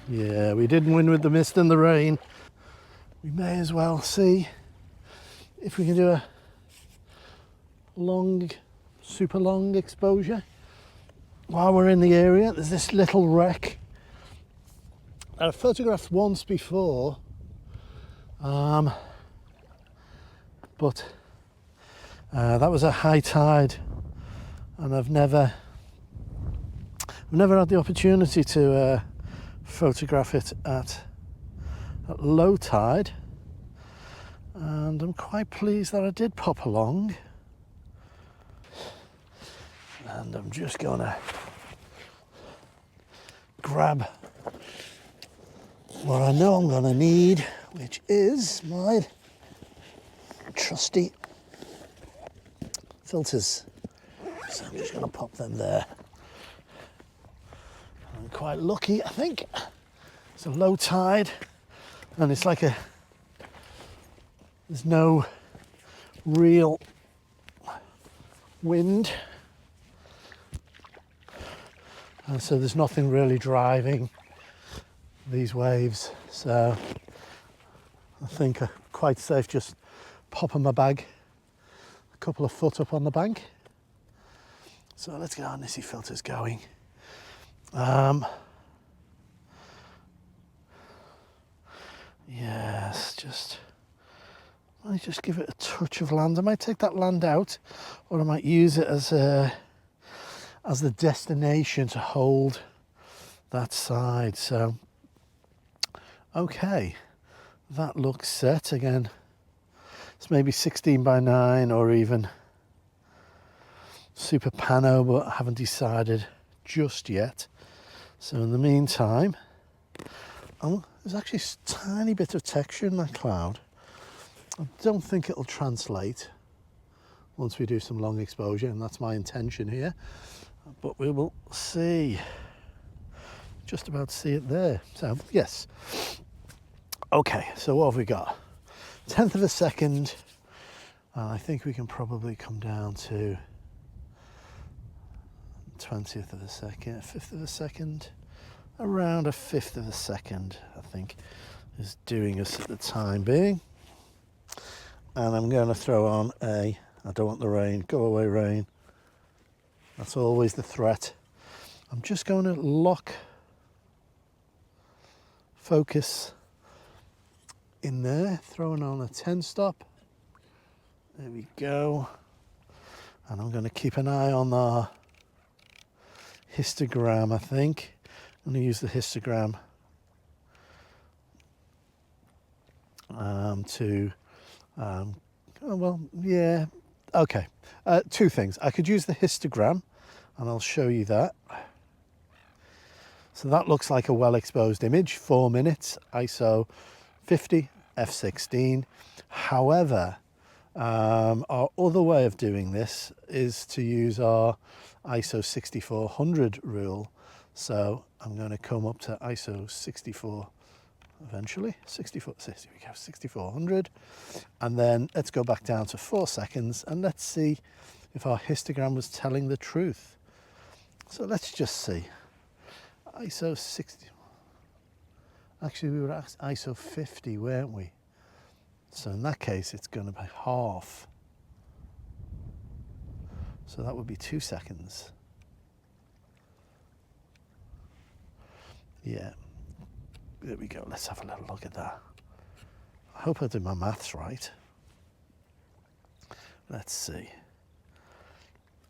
Yeah, we didn't win with the mist and the rain. We may as well see if we can do a long, super long exposure. While we're in the area, there's this little wreck that I photographed once before, but that was at high tide, and I've never had the opportunity to photograph it at low tide, and I'm quite pleased that I did pop along. And I'm just gonna grab what I know I'm gonna need, which is my trusty filters. So I'm just gonna pop them there. I'm quite lucky, I think. It's a low tide, and it's like there's no real wind. And so there's nothing really driving these waves. So I think I'm quite safe just popping my bag a couple of foot up on the bank. So let's get our Nissy filters going. Yes, I might just give it a touch of land. I might take that land out, or I might use it as the destination to hold that side. So, okay, that looks set again. It's maybe 16 by 9 or even super pano, but I haven't decided just yet. So in the meantime, there's actually a tiny bit of texture in that cloud. I don't think it'll translate once we do some long exposure, and that's my intention here. But we will see. Just about to see it there. So, yes. Okay, so what have we got? 1/10 of a second. I think we can probably come down to 20th of a second, 1/5 of a second. Around 1/5 of a second, I think, is doing us at the time being. And I'm going to throw on I don't want the rain, go away rain. That's always the threat. I'm just going to lock focus in there, throwing on a 10 stop. There we go. And I'm going to keep an eye on our histogram, I think. I'm going to use the histogram okay. Two things. I could use the histogram, and I'll show you that. So that looks like a well exposed image, 4 minutes, ISO 50, f16. However, our other way of doing this is to use our ISO 6400 rule. So I'm going to come up to ISO 64 eventually, 6400, and then let's go back down to 4 seconds, and let's see if our histogram was telling the truth. So let's just see. ISO 60, actually we were at ISO 50, weren't we? So in that case it's going to be half. So that would be 2 seconds. Yeah. There we go, let's have a little look at that. I hope I did my maths right. Let's see.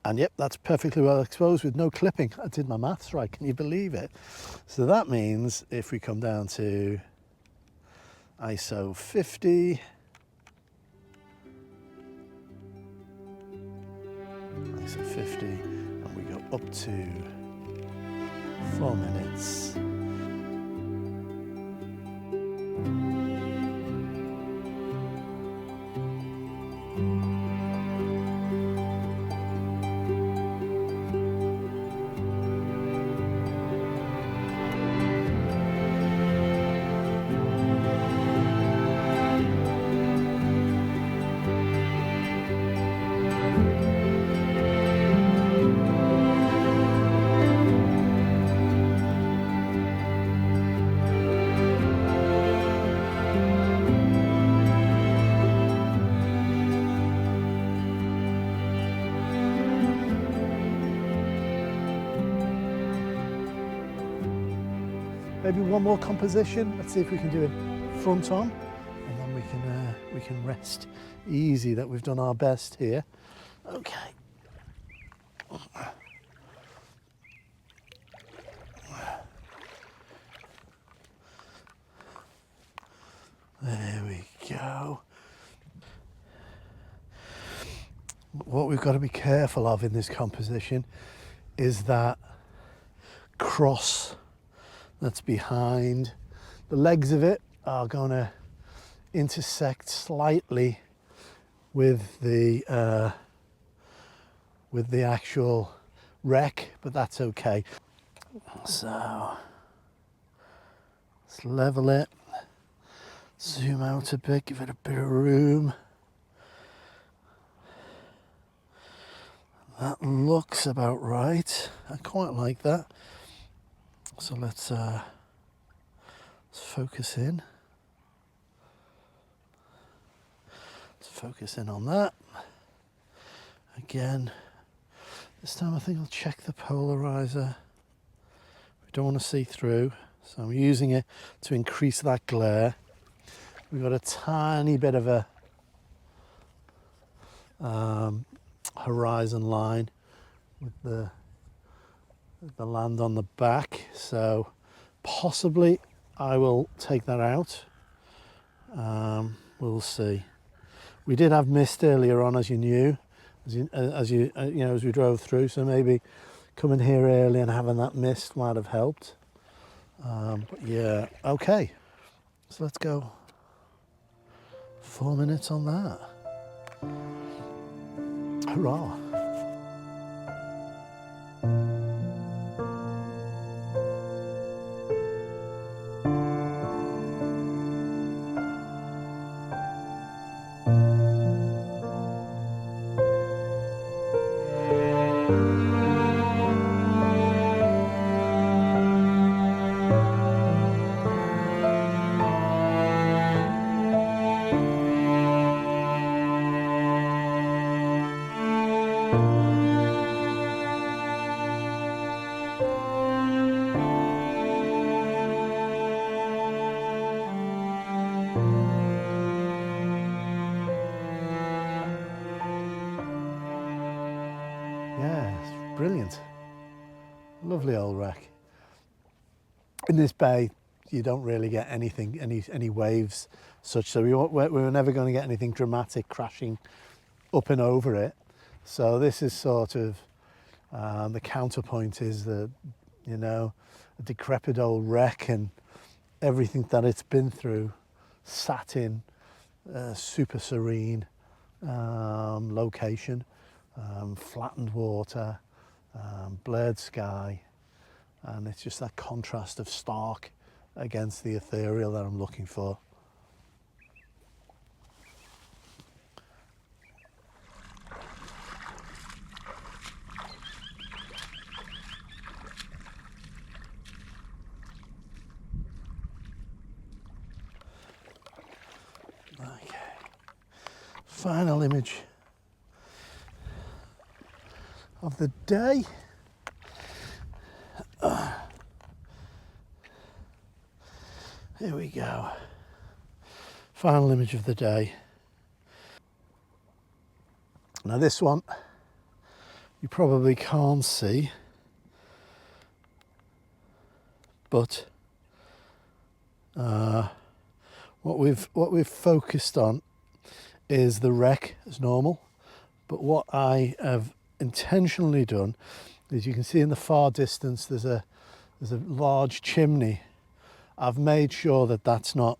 And yep, that's perfectly well exposed with no clipping. I did my maths right, can you believe it? So that means if we come down to ISO 50, ISO 50, and we go up to 4 minutes. maybe one more composition. Let's see if we can do it front on, and then we can rest easy that we've done our best here. Okay. There we go. What we've got to be careful of in this composition is that cross that's behind. The legs of it are going to intersect slightly with the actual wreck, but that's okay. So let's level it, zoom out a bit, give it a bit of room. That looks about right. I quite like that. So let's focus in. Let's focus in on that. Again, this time I think I'll check the polarizer. We don't want to see through, so I'm using it to increase that glare. We've got a tiny bit of a horizon line with the land on the back, so possibly I will take that out. We'll see. We did have mist earlier on, as you knew, as we drove through, so maybe coming here early and having that mist might have helped. But yeah, okay, so let's go 4 minutes on that. Hurrah. Yeah, it's brilliant. Lovely old wreck. In this bay, you don't really get anything, any waves such, so we were never going to get anything dramatic crashing up and over it. So this is sort of the counterpoint is that, you know, a decrepit old wreck and everything that it's been through sat in super serene location, flattened water, blurred sky, and it's just that contrast of stark against the ethereal that I'm looking for. Okay, final image of the day. Here we go. Final image of the day. Now this one you probably can't see, but what we've focused on is the wreck as normal. But what I have intentionally done is, you can see in the far distance there's a large chimney. I've made sure that that's not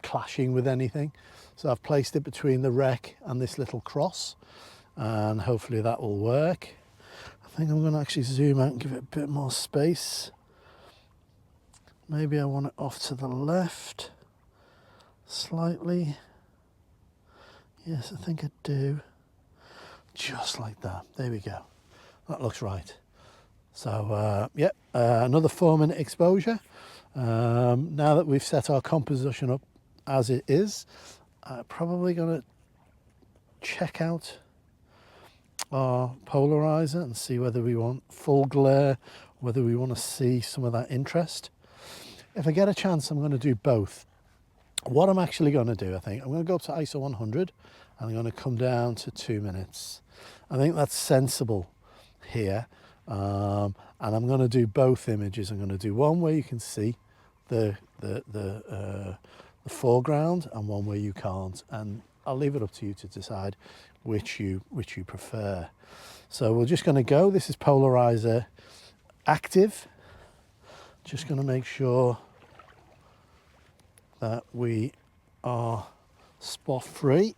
clashing with anything, so I've placed it between the wreck and this little cross, and hopefully that will work. I think I'm going to actually zoom out and give it a bit more space. Maybe I want it off to the left slightly. Yes, I think I do. Just like that. There we go. That looks right. So another 4-minute exposure. Now that we've set our composition up as it is, I'm probably going to check out our polarizer and see whether we want full glare, whether we want to see some of that interest. if I get a chance, I'm going to do both. What I'm actually going to do, I think, I'm going to go up to ISO 100 and I'm going to come down to 2 minutes. I think that's sensible here. And I'm going to do both images. I'm going to do one where you can see the foreground and one where you can't. And I'll leave it up to you to decide which you prefer. So we're just going to go. This is polarizer active. Just going to make sure that we are spot free.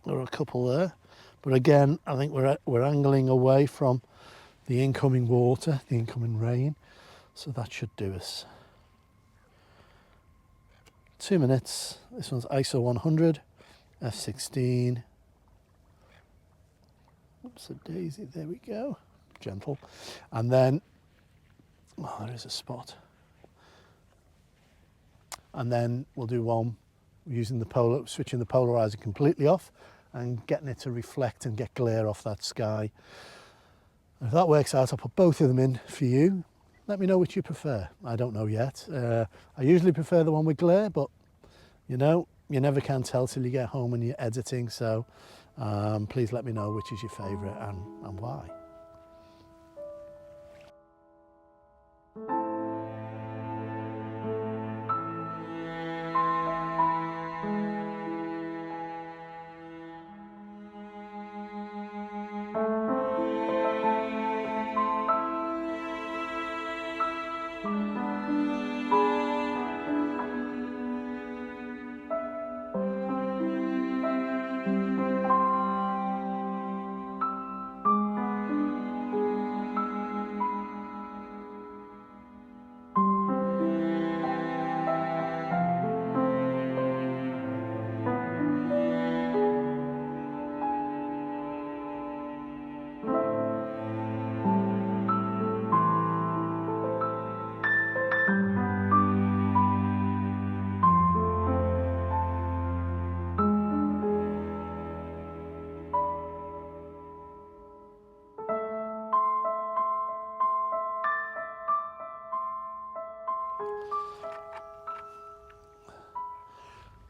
There are a couple there, but again, I think we're angling away from the incoming water, the incoming rain, so that should do us. 2 minutes. This one's ISO 100, f16. Oops, a daisy. There we go. Gentle, and then there is a spot. And then we'll do one using switching the polarizer completely off and getting it to reflect and get glare off that sky. If that works out, I'll put both of them in for you. Let me know which you prefer. I don't know yet. I usually prefer the one with glare, but you know, you never can tell till you get home and you're editing. So please let me know which is your favourite and why.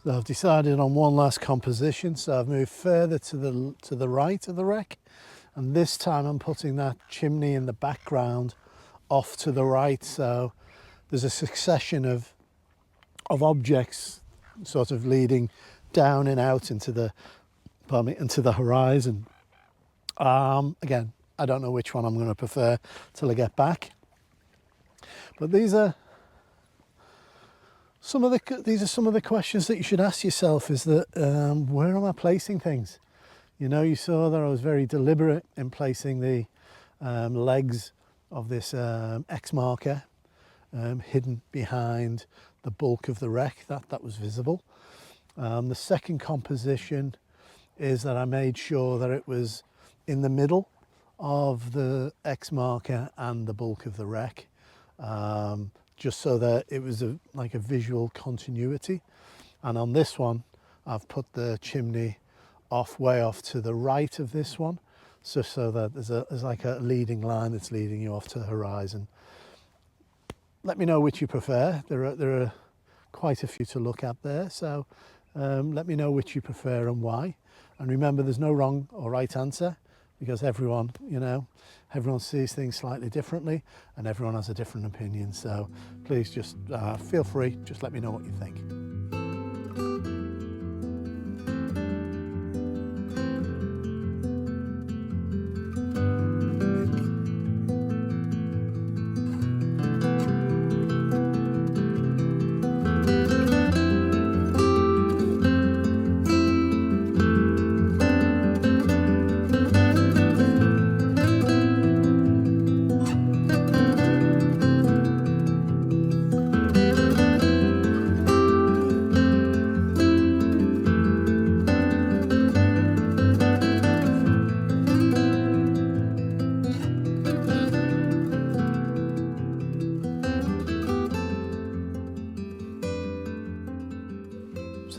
So I've decided on one last composition, so I've moved further to the right of the wreck, and this time I'm putting that chimney in the background off to the right, so there's a succession of objects sort of leading down and out into the horizon. Again, I don't know which one I'm going to prefer till I get back, but these are some of the questions that you should ask yourself. Is that where am I placing things? You know, you saw that I was very deliberate in placing the legs of this X marker hidden behind the bulk of the wreck. That was visible. The second composition is that I made sure that it was in the middle of the X marker and the bulk of the wreck. Just so that it was like a visual continuity. And on this one, I've put the chimney way off to the right of this one, so that there's like a leading line that's leading you off to the horizon. Let me know which you prefer. There are quite a few to look at there, so let me know which you prefer and why. And remember, there's no wrong or right answer, because everyone sees things slightly differently and everyone has a different opinion. So please just feel free, just let me know what you think.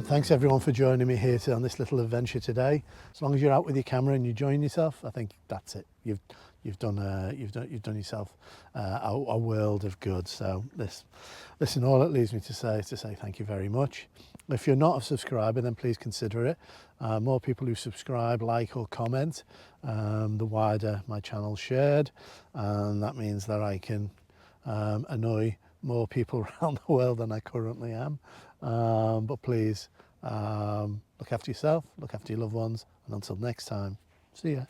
Thanks everyone for joining me here on this little adventure today. As long as you're out with your camera and you join yourself, I think that's it. You've you've done yourself a world of good. So listen, all it leaves me to say is to say thank you very much. If you're not a subscriber, then please consider it. More people who subscribe, like or comment, the wider my channel's shared, and that means that I can annoy more people around the world than I currently am. But please look after yourself, look after your loved ones, and until next time, see ya.